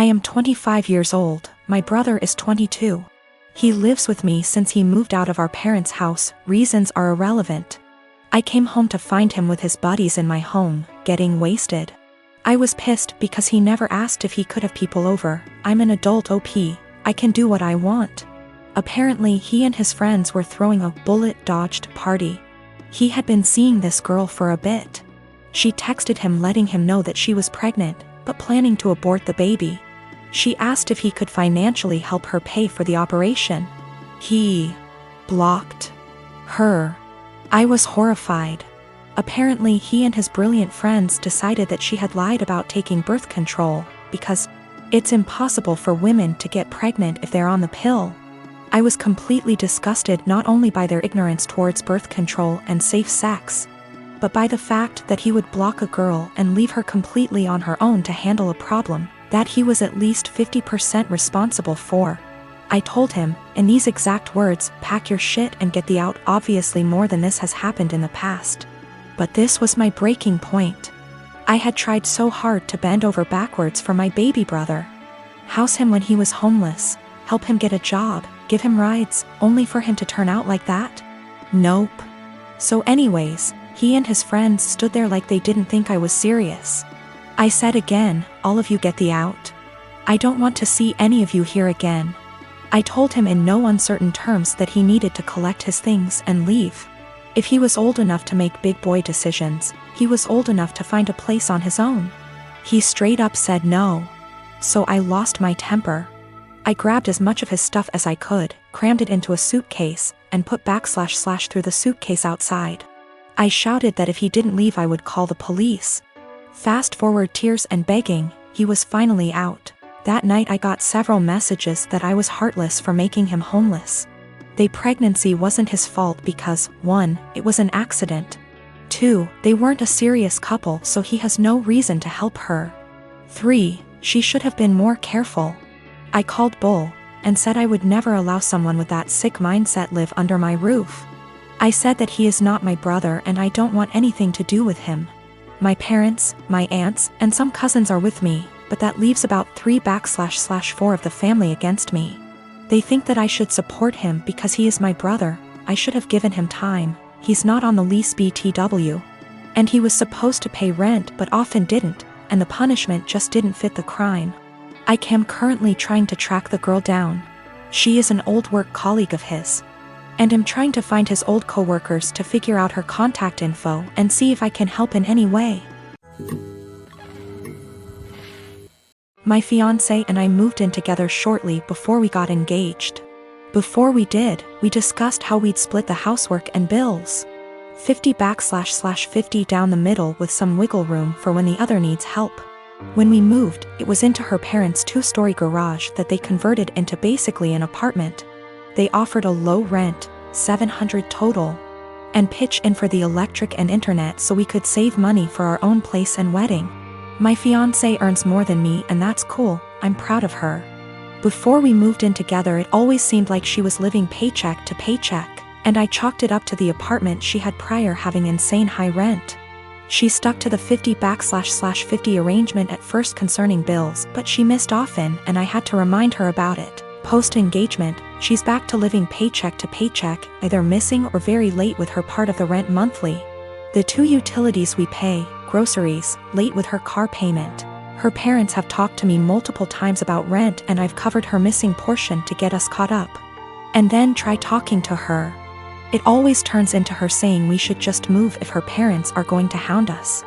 I am 25 years old, my brother is 22. He lives with me since he moved out of our parents' house, reasons are irrelevant. I came home to find him with his buddies in my home, getting wasted. I was pissed because he never asked if he could have people over. I'm an adult OP, I can do what I want. Apparently he and his friends were throwing a bullet-dodged party. He had been seeing this girl for a bit. She texted him letting him know that she was pregnant, but planning to abort the baby. She asked if he could financially help her pay for the operation. He blocked her. I was horrified. Apparently he and his brilliant friends decided that she had lied about taking birth control, because it's impossible for women to get pregnant if they're on the pill. I was completely disgusted not only by their ignorance towards birth control and safe sex, but by the fact that he would block a girl and leave her completely on her own to handle a problem that he was at least 50% responsible for. I told him, in these exact words, pack your shit and get the out. Obviously more than this has happened in the past. But this was my breaking point. I had tried so hard to bend over backwards for my baby brother. House him when he was homeless, help him get a job, give him rides, only for him to turn out like that? Nope. So anyways, he and his friends stood there like they didn't think I was serious. I said again, all of you get the out. I don't want to see any of you here again. I told him in no uncertain terms that he needed to collect his things and leave. If he was old enough to make big boy decisions, he was old enough to find a place on his own. He straight up said no. So I lost my temper. I grabbed as much of his stuff as I could, crammed it into a suitcase, and put / through the suitcase outside. I shouted that if he didn't leave I would call the police. Fast forward tears and begging, he was finally out. That night I got several messages that I was heartless for making him homeless. The pregnancy wasn't his fault because, 1, it was an accident. 2, they weren't a serious couple so he has no reason to help her. 3, she should have been more careful. I called bull, and said I would never allow someone with that sick mindset live under my roof. I said that he is not my brother and I don't want anything to do with him. My parents, my aunts, and some cousins are with me, but that leaves about 3 / 4 of the family against me. They think that I should support him because he is my brother. I should have given him time. He's not on the lease BTW. And he was supposed to pay rent but often didn't, and the punishment just didn't fit the crime. I am currently trying to track the girl down. She is an old work colleague of his. And am trying to find his old co-workers to figure out her contact info and see if I can help in any way. My fiancé and I moved in together shortly before we got engaged. Before we did, we discussed how we'd split the housework and bills. 50 / 50 down the middle with some wiggle room for when the other needs help. When we moved, it was into her parents' 2-story garage that they converted into basically an apartment. They offered a low rent, $700 total, and pitch in for the electric and internet so we could save money for our own place and wedding. My fiancé earns more than me and that's cool, I'm proud of her. Before we moved in together it always seemed like she was living paycheck to paycheck, and I chalked it up to the apartment she had prior having insane high rent. She stuck to the 50 / 50 arrangement at first concerning bills, but she missed often and I had to remind her about it. Post-engagement, she's back to living paycheck to paycheck, either missing or very late with her part of the rent monthly. The 2 utilities we pay, groceries, late with her car payment. Her parents have talked to me multiple times about rent and I've covered her missing portion to get us caught up. And then try talking to her. It always turns into her saying we should just move if her parents are going to hound us.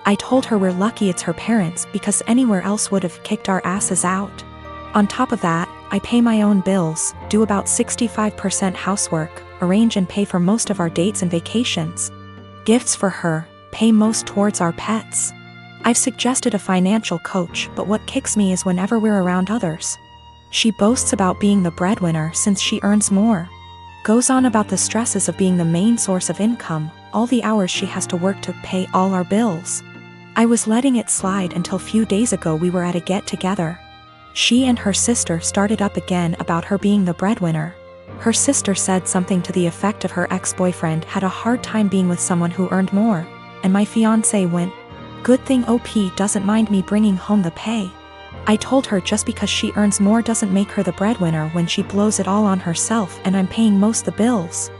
I told her we're lucky it's her parents because anywhere else would have kicked our asses out. On top of that, I pay my own bills, do about 65% housework, arrange and pay for most of our dates and vacations. Gifts for her, pay most towards our pets. I've suggested a financial coach, but what kicks me is whenever we're around others. She boasts about being the breadwinner since she earns more. Goes on about the stresses of being the main source of income, all the hours she has to work to pay all our bills. I was letting it slide until few days ago we were at a get-together. She and her sister started up again about her being the breadwinner. Her sister said something to the effect of her ex-boyfriend had a hard time being with someone who earned more, and my fiancé went, "Good thing OP doesn't mind me bringing home the pay." I told her just because she earns more doesn't make her the breadwinner when she blows it all on herself and I'm paying most the bills.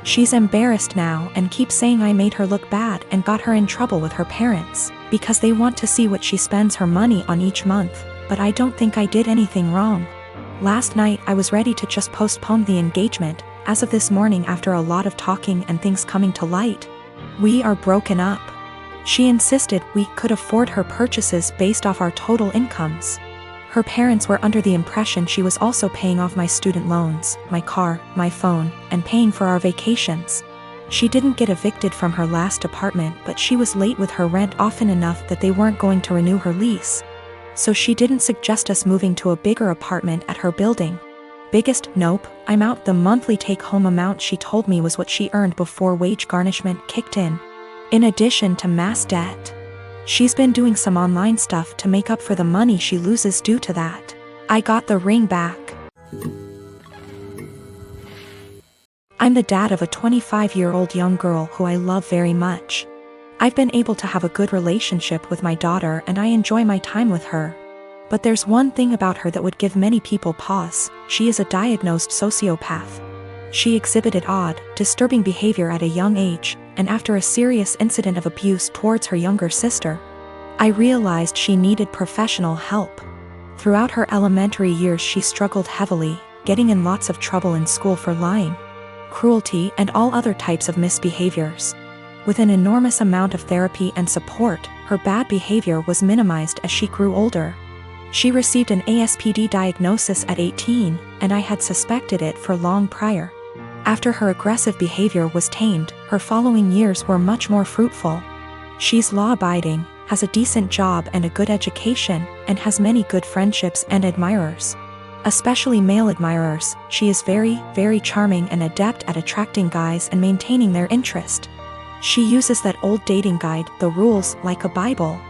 She's embarrassed now and keeps saying I made her look bad and got her in trouble with her parents, because they want to see what she spends her money on each month, but I don't think I did anything wrong. Last night I was ready to just postpone the engagement. As of this morning, after a lot of talking and things coming to light, we are broken up. She insisted we could afford her purchases based off our total incomes. Her parents were under the impression she was also paying off my student loans, my car, my phone, and paying for our vacations. She didn't get evicted from her last apartment, but she was late with her rent often enough that they weren't going to renew her lease. So she didn't suggest us moving to a bigger apartment at her building. Biggest nope, I'm out. The monthly take-home amount she told me was what she earned before wage garnishment kicked in addition to mass debt. She's been doing some online stuff to make up for the money she loses due to that. I got the ring back. I'm the dad of a 25-year-old young girl who I love very much. I've been able to have a good relationship with my daughter and I enjoy my time with her. But there's one thing about her that would give many people pause. She is a diagnosed sociopath. She exhibited odd, disturbing behavior at a young age, and after a serious incident of abuse towards her younger sister, I realized she needed professional help. Throughout her elementary years she struggled heavily, getting in lots of trouble in school for lying, cruelty, and all other types of misbehaviors. With an enormous amount of therapy and support, her bad behavior was minimized as she grew older. She received an ASPD diagnosis at 18, and I had suspected it for long prior. After her aggressive behavior was tamed, her following years were much more fruitful. She's law-abiding, has a decent job and a good education, and has many good friendships and admirers. Especially male admirers. She is very, very charming and adept at attracting guys and maintaining their interest. She uses that old dating guide, The Rules, like a Bible.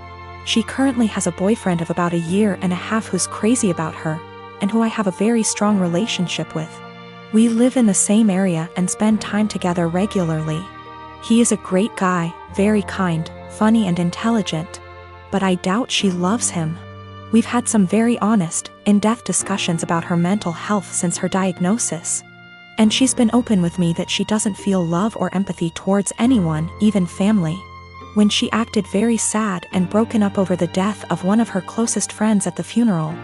She currently has a boyfriend of about a year and a half who's crazy about her, and who I have a very strong relationship with. We live in the same area and spend time together regularly. He is a great guy, very kind, funny and intelligent. But I doubt she loves him. We've had some very honest, in-depth discussions about her mental health since her diagnosis. And she's been open with me that she doesn't feel love or empathy towards anyone, even family. When she acted very sad and broken up over the death of one of her closest friends at the funeral,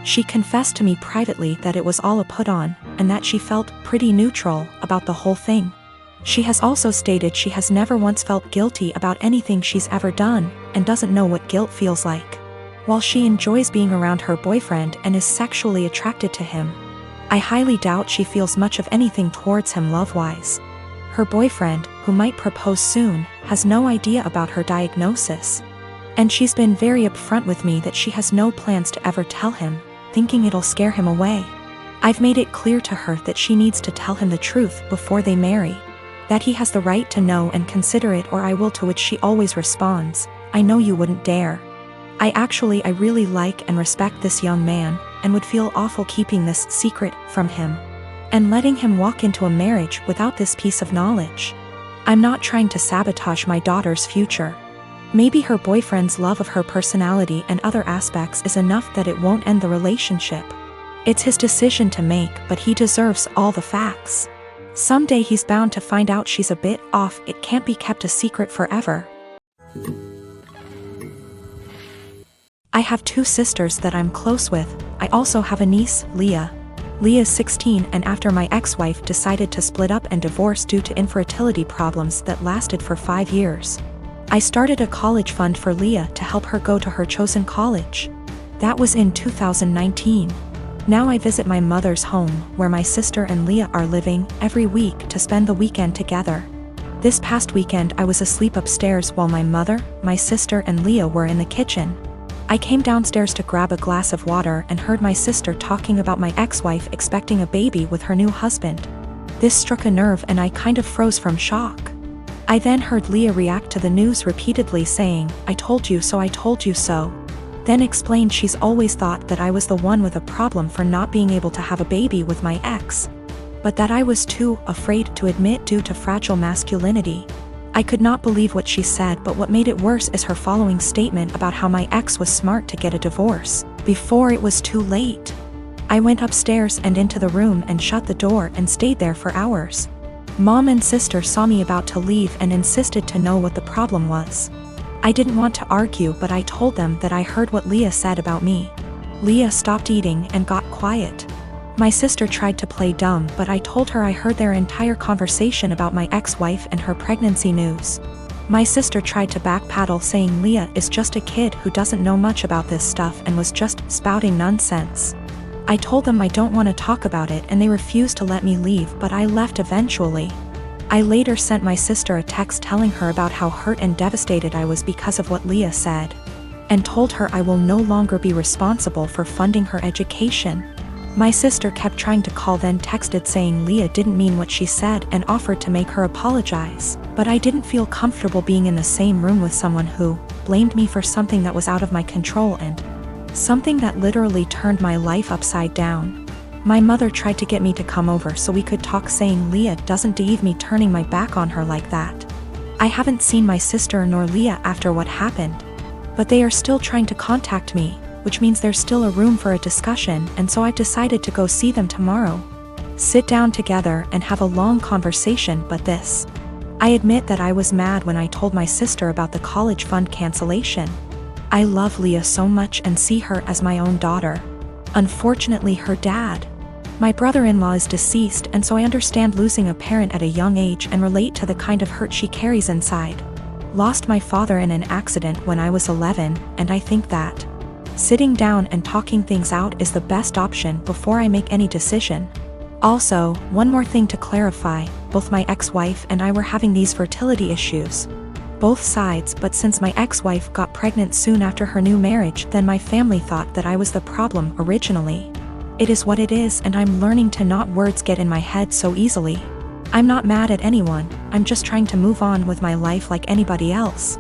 she confessed to me privately that it was all a put-on, and that she felt pretty neutral about the whole thing. She has also stated she has never once felt guilty about anything she's ever done, and doesn't know what guilt feels like. While she enjoys being around her boyfriend and is sexually attracted to him, I highly doubt she feels much of anything towards him love-wise. Her boyfriend, who might propose soon, has no idea about her diagnosis. And she's been very upfront with me that she has no plans to ever tell him, thinking it'll scare him away. I've made it clear to her that she needs to tell him the truth before they marry. That he has the right to know and consider it, or I will, to which she always responds, I know you wouldn't dare. I really like and respect this young man, and would feel awful keeping this secret from him, and letting him walk into a marriage without this piece of knowledge. I'm not trying to sabotage my daughter's future. Maybe her boyfriend's love of her personality and other aspects is enough that it won't end the relationship. It's his decision to make, but he deserves all the facts. Someday he's bound to find out she's a bit off. It can't be kept a secret forever. I have two sisters that I'm close with. I also have a niece, Leah. Leah's 16, and after my ex-wife decided to split up and divorce due to infertility problems that lasted for 5 years, I started a college fund for Leah to help her go to her chosen college. That was in 2019. Now I visit my mother's home, where my sister and Leah are living, every week to spend the weekend together. This past weekend I was asleep upstairs while my mother, my sister and Leah were in the kitchen. I came downstairs to grab a glass of water and heard my sister talking about my ex-wife expecting a baby with her new husband. This struck a nerve and I kind of froze from shock. I then heard Leah react to the news repeatedly saying, I told you so, I told you so. Then explained she's always thought that I was the one with a problem for not being able to have a baby with my ex, but that I was too afraid to admit due to fragile masculinity. I could not believe what she said, but what made it worse is her following statement about how my ex was smart to get a divorce. before it was too late. I went upstairs and into the room and shut the door and stayed there for hours. Mom and sister saw me about to leave and insisted to know what the problem was. I didn't want to argue, but I told them that I heard what Leah said about me. Leah stopped eating and got quiet. My sister tried to play dumb, but I told her I heard their entire conversation about my ex-wife and her pregnancy news. My sister tried to backpedal, saying Leah is just a kid who doesn't know much about this stuff and was just spouting nonsense. I told them I don't want to talk about it and they refused to let me leave, but I left eventually. I later sent my sister a text telling her about how hurt and devastated I was because of what Leah said, and told her I will no longer be responsible for funding her education. My sister kept trying to call, then texted saying Leah didn't mean what she said and offered to make her apologize, but I didn't feel comfortable being in the same room with someone who blamed me for something that was out of my control and something that literally turned my life upside down. My mother tried to get me to come over so we could talk, saying Leah doesn't deserve me turning my back on her like that. I haven't seen my sister nor Leah after what happened, but they are still trying to contact me, which means there's still a room for a discussion, and so I've decided to go see them tomorrow. Sit down together and have a long conversation. But this, I admit that I was mad when I told my sister about the college fund cancellation. I love Leah so much and see her as my own daughter. Unfortunately, her dad, my brother-in-law, is deceased, and so I understand losing a parent at a young age and relate to the kind of hurt she carries inside. Lost my father in an accident when I was 11, and I think that sitting down and talking things out is the best option before I make any decision. Also, one more thing to clarify, both my ex-wife and I were having these fertility issues. Both sides, but since my ex-wife got pregnant soon after her new marriage, then my family thought that I was the problem originally. It is what it is, and I'm learning to not words get in my head so easily. I'm not mad at anyone, I'm just trying to move on with my life like anybody else.